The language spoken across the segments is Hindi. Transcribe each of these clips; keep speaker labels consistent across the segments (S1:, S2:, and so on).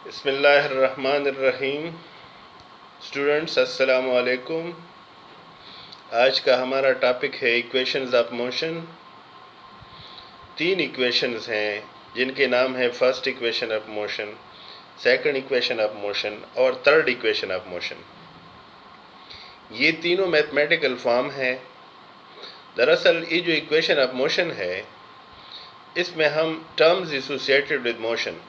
S1: बिस्मिल्लाहिर्रहमानिर्रहीम। स्टूडेंट्स अस्सलामु अलैकुम। आज का हमारा टॉपिक है इक्वेशंस ऑफ मोशन। तीन इक्वेशंस हैं जिनके नाम है first equation of motion, second equation of motion और थर्ड इक्वेशन ऑफ मोशन। ये तीनों मैथमेटिकल फॉर्म है। दरअसल ये जो इक्वेशन ऑफ मोशन है इसमें हम टर्म्स एसोसिएटेड विद मोशन,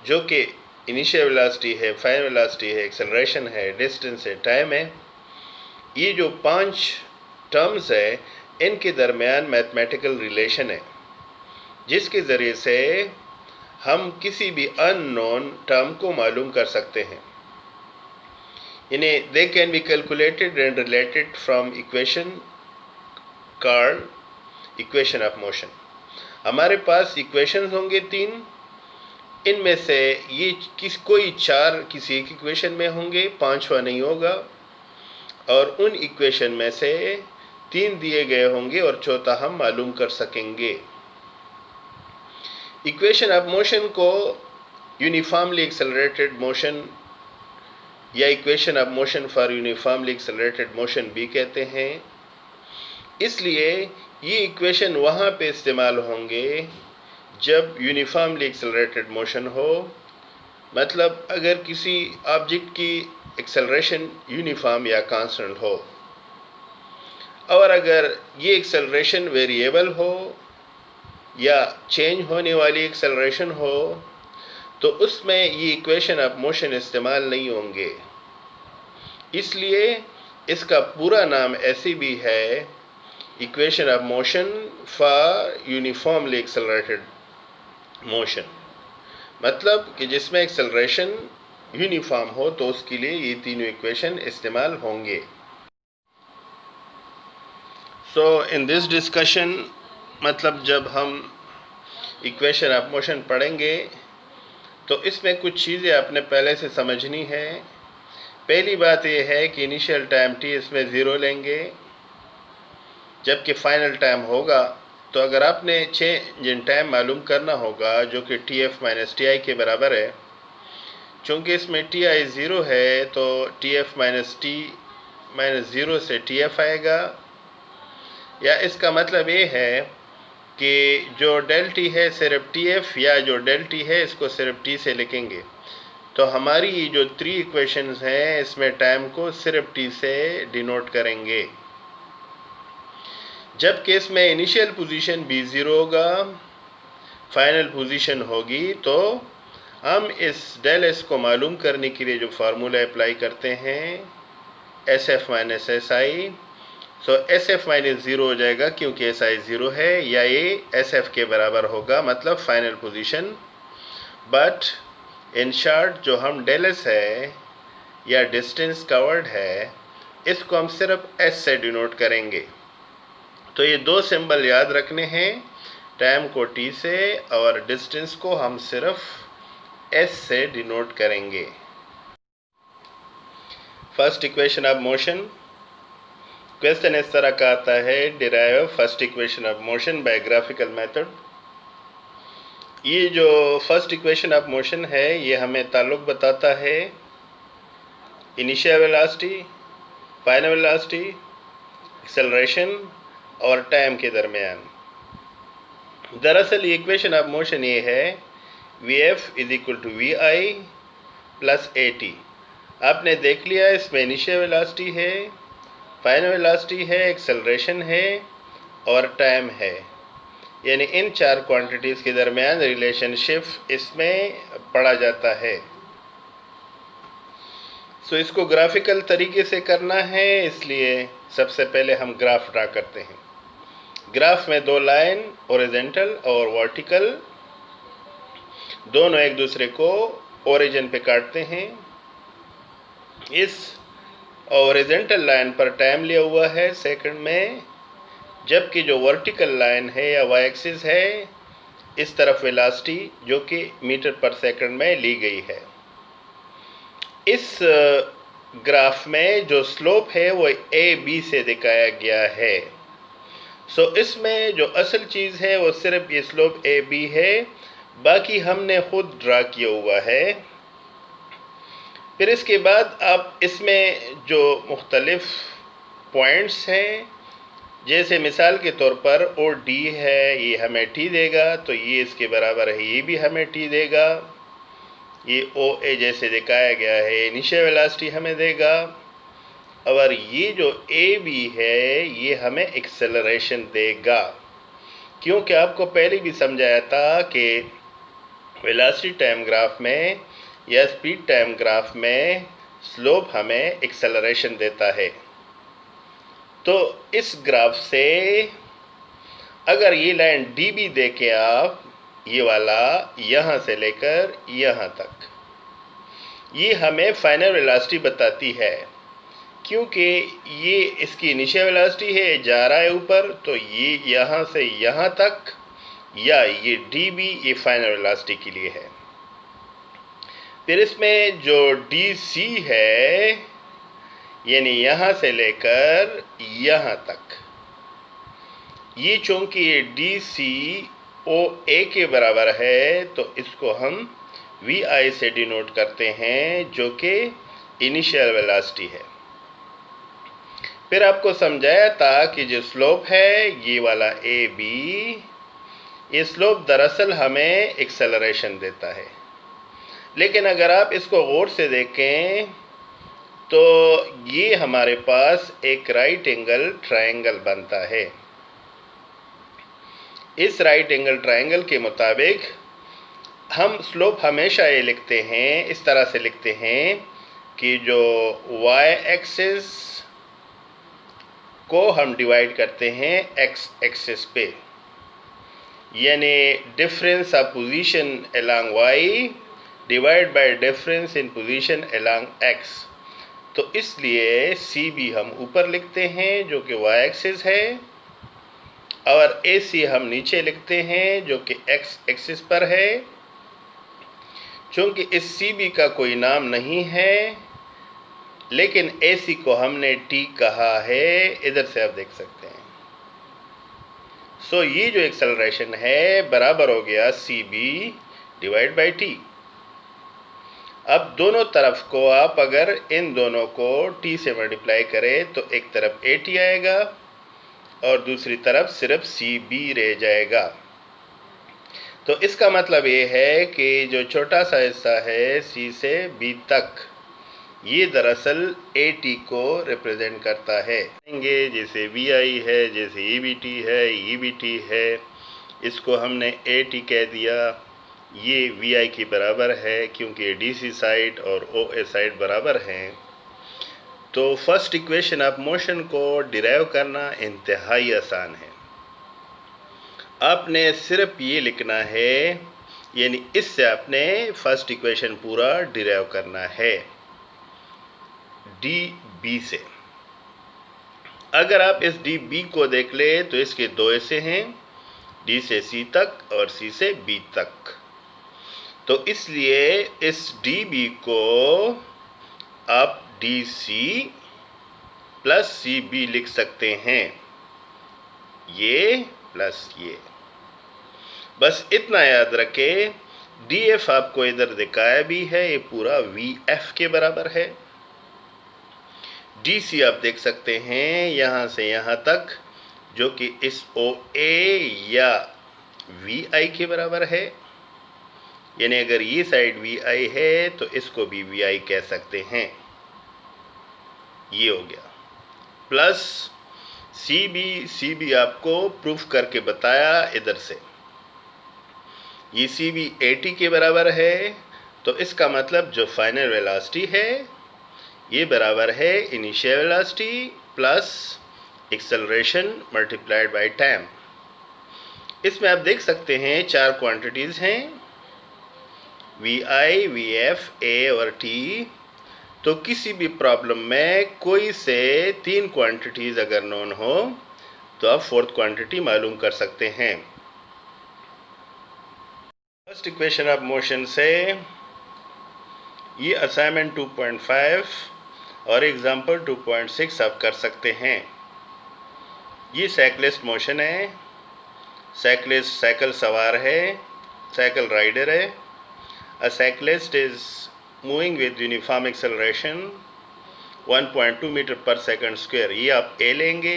S1: जो कि इनिशियल वेलोसिटी है, फाइनल वेलोसिटी है, एक्सेलरेशन है, डिस्टेंस है, टाइम है, ये जो पांच टर्म्स है इनके दरमियान मैथमेटिकल रिलेशन है, जिसके ज़रिए से हम किसी भी अननोन टर्म को मालूम कर सकते हैं। इन्हें they can be calculated and related from equation called equation of motion. हमारे पास इक्वेशंस होंगे तीन, इनमें से ये कोई चार किसी एक इक्वेशन में होंगे, पांचवा नहीं होगा, और उन इक्वेशन में से तीन दिए गए होंगे और चौथा हम मालूम कर सकेंगे। इक्वेशन ऑफ मोशन को यूनिफॉर्मली एक्सेलरेटेड मोशन या equation of motion for uniformly accelerated motion भी कहते हैं। इसलिए ये इक्वेशन वहाँ पे इस्तेमाल होंगे जब यूनिफॉर्मली एक्सेलरेटेड मोशन हो, मतलब अगर किसी ऑब्जेक्ट की एक्सेलरेशन यूनिफॉर्म या कांस्टेंट हो, और अगर ये एक्सेलरेशन वेरिएबल हो या चेंज होने वाली एक्सेलरेशन हो तो उसमें ये इक्वेशन ऑफ मोशन इस्तेमाल नहीं होंगे। इसलिए इसका पूरा नाम ऐसे भी है equation of motion for uniformly accelerated motion, मतलब कि जिसमें एक्सेलरेशन यूनिफॉर्म हो तो उसके लिए ये तीनों इक्वेशन इस्तेमाल होंगे। सो इन दिस डिस्कशन, मतलब जब हम इक्वेशन ऑफ मोशन पढ़ेंगे तो इसमें कुछ चीज़ें आपने पहले से समझनी है। पहली बात यह है कि इनिशियल टाइम t इसमें ज़ीरो लेंगे, जबकि फाइनल टाइम होगा तो अगर आपने चेंज इन टाइम मालूम करना होगा जो कि tf माइनस टी के बराबर है, चूँकि इसमें ti ज़ीरो है तो tf minus T minus zero से tf आएगा, या इसका मतलब ये है कि जो डेल टी है सिर्फ tf, या जो डेल टी है इसको सिर्फ t से लिखेंगे। तो हमारी जो थ्री इक्वेशंस हैं इसमें टाइम को सिर्फ t से डिनोट करेंगे, जबकि इसमें इनिशियल पोजीशन भी ज़ीरो होगा, फाइनल पोजीशन होगी, तो हम इस डेल एस को मालूम करने के लिए जो फार्मूला अप्लाई करते हैं S F minus S I, so S F minus zero हो जाएगा क्योंकि एस आई ज़ीरो है, या ये एस एफ के बराबर होगा, मतलब final position. But in short जो हम डेल एस है या डिस्टेंस कवर्ड है इसको हम सिर्फ एस से डिनोट करेंगे। तो ये दो सिंबल याद रखने हैं, टाइम को t से और डिस्टेंस को हम सिर्फ s से डिनोट करेंगे। First equation of motion. Question इस तरह का आता है, derive first equation of motion by graphical method. ये जो फर्स्ट इक्वेशन ऑफ मोशन है ये हमें ताल्लुक बताता है initial velocity, final velocity, acceleration और टाइम के दरमियान। दरअसल इक्वेशन ऑफ मोशन ये है Vf is equal to we I plus A t. आपने देख लिया इसमें इनिशियल वेलोसिटी है, फाइनल वेलोसिटी है, एक्सेलरेशन है और टाइम है, यानी इन चार क्वांटिटीज़ के दरमियान रिलेशनशिप इसमें पढ़ा जाता है। सो इसको ग्राफिकल तरीके से करना है, इसलिए सबसे पहले हम ग्राफ ड्रा करते हैं। ग्राफ में दो लाइन ओरिजेंटल और वर्टिकल दोनों एक दूसरे को ओरिजिन पे काटते हैं। इस ओरिजेंटल लाइन पर टाइम लिया हुआ है सेकंड में, जबकि जो वर्टिकल लाइन है या वाई एक्सिस है इस तरफ वेलोसिटी जो कि मीटर पर सेकंड में ली गई है। इस ग्राफ में जो स्लोप है वो ए बी से दिखाया गया है। सो इसमें जो असल चीज़ है वो सिर्फ ये स्लोप ए बी है, बाकी हमने खुद ड्रा किया हुआ है। फिर इसके बाद अब इसमें जो मुख्तलिफ पॉइंट्स हैं, जैसे मिसाल के तौर पर ओ डी है, ये हमें टी देगा, तो ये इसके बराबर है, ये भी हमें टी देगा। ये ओ ए जैसे दिखाया गया है, इनिशियल वेलोसिटी हमें देगा। और ये जो ए बी है, ये हमें एक्सेलरेशन देगा, क्योंकि आपको पहले भी समझाया था कि वेलोसिटी टाइम ग्राफ में या स्पीड टाइम ग्राफ में स्लोप हमें एक्सेलरेशन देता है। तो इस ग्राफ से अगर ये लाइन डी बी देखें आप, ये वाला यहाँ से लेकर यहाँ तक, ये हमें फाइनल वेलोसिटी बताती है, क्योंकि ये इसकी इनिशियल वेलोसिटी है, जा रहा है ऊपर, तो ये यहाँ से यहाँ तक, या ये डी बी ये फाइनल वेलोसिटी के लिए है। फिर इसमें जो डी सी है, यानी यहाँ से लेकर यहाँ तक, ये चूँकि ये डी सी ओ ए के बराबर है, तो इसको हम वी आई से डिनोट करते हैं, जो कि इनिशियल वेलोसिटी है। फिर आपको समझाया था कि जो स्लोप है, ये वाला ए बी, ये स्लोप दरअसल हमें एक्सेलरेशन देता है। लेकिन अगर आप इसको गौर से देखें तो ये हमारे पास एक राइट एंगल ट्रायंगल बनता है। इस राइट एंगल ट्रायंगल के मुताबिक हम स्लोप हमेशा ये लिखते हैं, इस तरह से लिखते हैं कि जो y एक्सिस को हम डिवाइड करते हैं x एक्सिस पे, यानी difference of position along y divide by difference in position along x। तो इसलिए सी बी हम ऊपर लिखते हैं जो कि y एक्सिस है, और ए सी हम नीचे लिखते हैं जो कि x एक्सिस पर है। चूँकि इस सी बी का कोई नाम नहीं है, लेकिन ए सी को हमने टी कहा है, इधर से आप देख सकते हैं। सो ये जो एक्सेलरेशन है बराबर हो गया c b divide by t. अब दोनों तरफ को आप अगर इन दोनों को टी से मल्टीप्लाई करें तो एक तरफ ए टी आएगा और दूसरी तरफ सिर्फ सी बी रह जाएगा। तो इसका मतलब ये है कि जो छोटा सा हिस्सा है सी से बी तक, ये दरअसल ए टी को रिप्रेजेंट करता है। जैसे वी आई है, जैसे ई बी टी है, ई बी टी है, इसको हमने ए टी कह दिया, ये वी आई के बराबर है, क्योंकि डी सी साइड और ओ ए साइड बराबर हैं। तो फर्स्ट इक्वेशन ऑफ मोशन को डिराइव करना इंतहाई आसान है। आपने सिर्फ ये लिखना है, यानी इससे आपने फर्स्ट इक्वेशन पूरा डिराइव करना है डी बी से। अगर आप इस डी बी को देख ले तो इसके दो हिस्से हैं, डी से सी तक और सी से बी तक। तो इसलिए इस डी बी को आप d c plus c b लिख सकते हैं, ये प्लस ये। बस इतना याद रखें, डी एफ आपको इधर दिखाया भी है, ये पूरा वी एफ के बराबर है। डी सी आप देख सकते हैं यहाँ से यहाँ तक, जो कि इस ओ ए या वी आई के बराबर है, यानी अगर ये साइड वी आई है तो इसको भी वी आई कह सकते हैं। ये हो गया प्लस सी बी आपको प्रूफ करके बताया इधर से, ये सी बी ए टी के बराबर है। तो इसका मतलब जो फाइनल वेलोसिटी है ये बराबर है initial velocity plus acceleration multiplied by time. इसमें आप देख सकते हैं चार क्वांटिटीज़ हैं, वी आई, वी एफ, ए और टी। तो किसी भी प्रॉब्लम में कोई से तीन क्वांटिटीज़ अगर नोन हो तो आप फोर्थ क्वांटिटी मालूम कर सकते हैं। फर्स्ट इक्वेशन ऑफ मोशन से ये असाइनमेंट 2.5 और एग्जाम्पल 2.6 आप कर सकते हैं। ये साइक्लिस्ट मोशन है, साइक्लिस्ट साइकिल सवार है, साइकिल राइडर है। A cyclist is moving with uniform acceleration 1.2 metre per second square, ये आप ए लेंगे.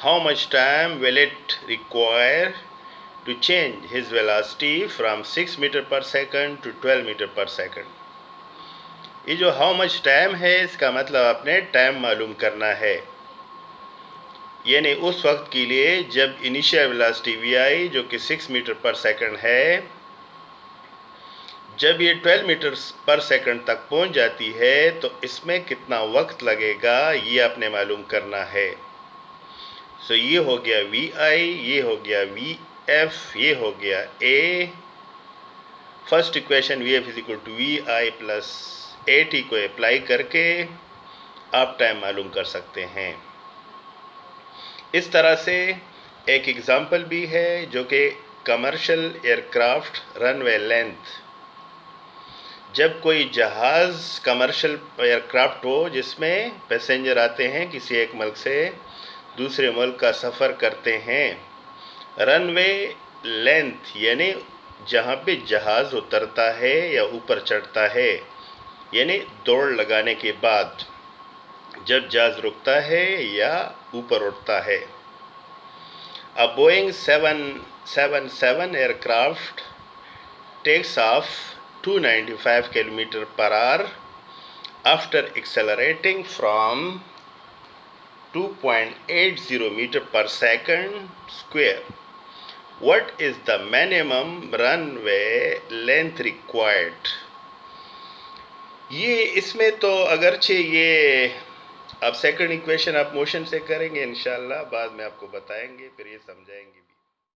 S1: How much time will it require to change his velocity from 6 metre per second to 12 metre per second. ये जो हाउ मच टाइम है, इसका मतलब आपने टाइम मालूम करना है, यानी उस वक्त के लिए जब इनिशियल वेलोसिटी वी आई जो कि 6 मीटर पर सेकंड है, जब ये 12 मीटर पर सेकंड तक पहुंच जाती है तो इसमें कितना वक्त लगेगा ये आपने मालूम करना है. सो ये हो गया वी आई, ये हो गया वी एफ, ये हो गया A. First equation V F is equal to we I plus A T को अप्लाई करके आप टाइम मालूम कर सकते हैं. इस तरह से एक एग्जाम्पल भी है जो कि कमर्शियल एयरक्राफ्ट रनवे लेंथ, जब कोई जहाज़ कमर्शियल एयरक्राफ्ट हो जिसमें पैसेंजर आते हैं किसी एक मुल्क से दूसरे मुल्क का सफ़र करते हैं, रनवे लेंथ यानी जहाँ पे जहाज़ उतरता है या ऊपर चढ़ता है, यानी दौड़ लगाने के बाद जब जहाज़ रुकता है या ऊपर उठता है. A Boeing 777 aircraft takes off 295 km per hour after accelerating from 2.80 meter per second square. What is the minimum runway length required? ये इसमें तो अगरचे ये अब सेकंड इक्वेशन आप मोशन से करेंगे इंशाल्लाह, बाद में आपको बताएंगे, फिर ये समझाएंगे.